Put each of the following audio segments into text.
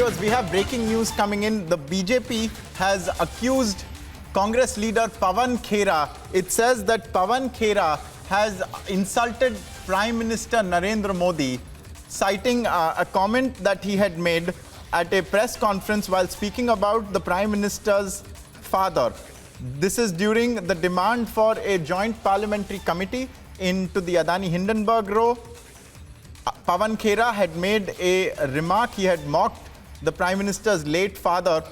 Viewers, we have breaking news coming in. The BJP has accused Congress leader Pawan Khera. It says that Pawan Khera has insulted Prime Minister Narendra Modi, citing a comment that he had made at a press conference while speaking about the Prime Minister's father. This is during the demand for a joint parliamentary committee into the Adani Hindenburg row. Pawan Khera had made a remark. He had mocked the Prime Minister's late father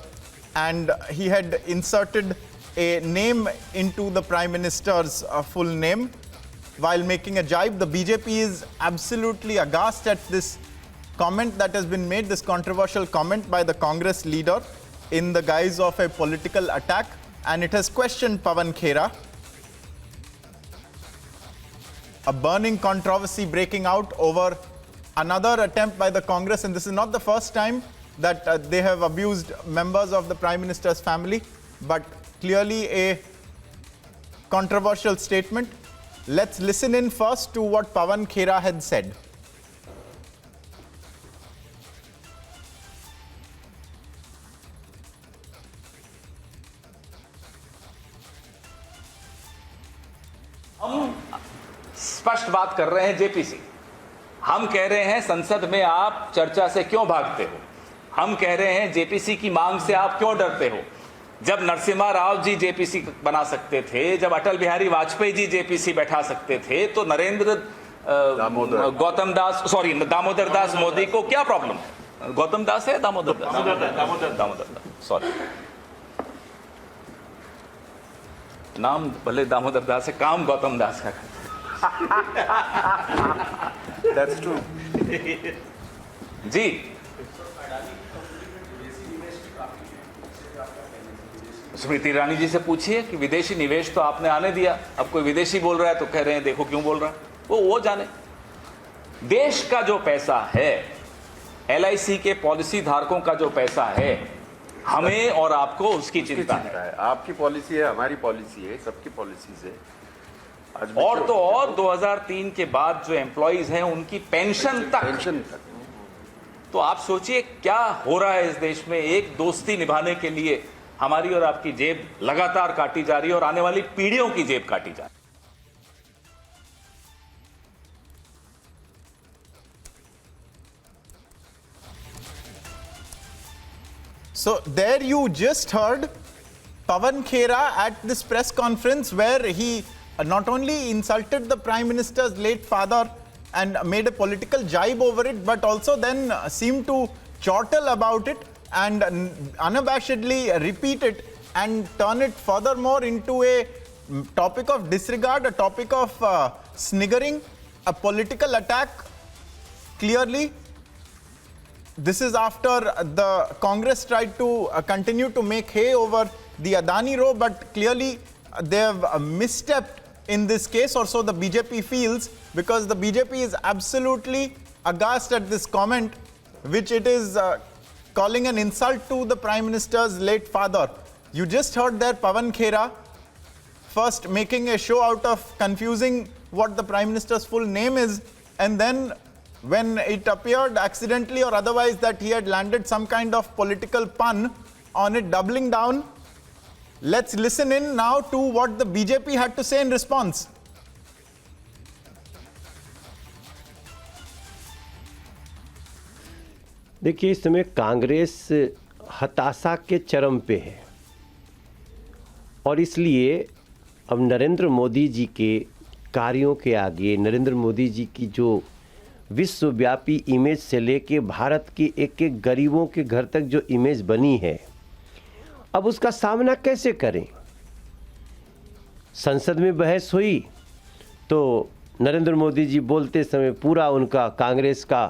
and he had inserted a name into the Prime Minister's full name while making a jibe. The BJP is absolutely aghast at this comment that has been made, this controversial comment by the Congress leader in the guise of a political attack, and it has questioned Pawan Khera. A burning controversy breaking out over another attempt by the Congress, and this is not the first time that they have abused members of the Prime Minister's family, but clearly a controversial statement. Let's listen in first to what Pawan Khera had said. हम स्पष्ट बात कर रहे हैं JPC. हम कह रहे हैं संसद में आप चर्चा से क्यों भागते हो। हम कह रहे हैं जेपीसी की मांग से आप क्यों डरते हो। जब नरसिम्हा राव जी जेपीसी बना सकते थे, जब अटल बिहारी वाजपेयी जी जेपीसी बैठा सकते थे, तो दामोदर दास मोदी को क्या प्रॉब्लम है। गौतम दास है दामोदर दास सॉरी, नाम भले दामोदर दास है, काम गौतम दास का। That's true. जी स्मृति ईरानी जी से पूछिए कि विदेशी निवेश तो आपने आने दिया, अब कोई विदेशी बोल रहा है तो कह रहे हैं देखो क्यों बोल रहा है। वो जाने। देश का जो पैसा है, एलआईसी के पॉलिसी धारकों का जो पैसा है, हमें और आपको उसकी चिंता है। आपकी पॉलिसी है, हमारी पॉलिसी है, सबकी पॉलिसीज है। और तो और 2003 के बाद जो एम्प्लॉइज हैं उनकी पेंशन तक। तो आप सोचिए क्या हो रहा है इस देश में। एक दोस्ती निभाने के लिए हमारी और आपकी जेब लगातार काटी जा रही है और आने वाली पीढ़ियों की जेब काटी जा रही है। So there you just heard Pawan Khera at this press conference where he not only insulted the Prime Minister's late father and made a political jibe over it, but also then seemed to chortle about it and unabashedly repeat it and turn it furthermore into a topic of disregard, a topic of sniggering, a political attack. Clearly, this is after the Congress tried to continue to make hay over the Adani row, but clearly they have misstepped in this case, or so the BJP feels, because the BJP is absolutely aghast at this comment, which it is calling an insult to the Prime Minister's late father. You just heard there Pawan Khera first making a show out of confusing what the Prime Minister's full name is, and then when it appeared accidentally or otherwise that he had landed some kind of political pun on it, doubling down. Let's listen in now to what the BJP had to say in response. देखिए, इस समय कांग्रेस हताशा के चरम पे है और इसलिए अब नरेंद्र मोदी जी के कार्यों के आगे, नरेंद्र मोदी जी की जो विश्वव्यापी इमेज से लेके भारत की एक एक गरीबों के घर तक जो इमेज बनी है, अब उसका सामना कैसे करें। संसद में बहस हुई तो नरेंद्र मोदी जी बोलते समय पूरा उनका कांग्रेस का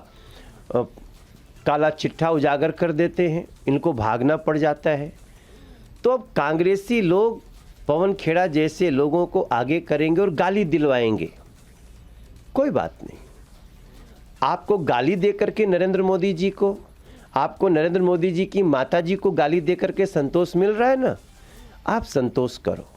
काला चिट्ठा उजागर कर देते हैं, इनको भागना पड़ जाता है। तो अब कांग्रेसी लोग पवन खेड़ा जैसे लोगों को आगे करेंगे और गाली दिलवाएंगे। कोई बात नहीं, आपको गाली दे करके नरेंद्र मोदी जी को, आपको नरेंद्र मोदी जी की माता जी को गाली दे करके संतोष मिल रहा है ना, आप संतोष करो।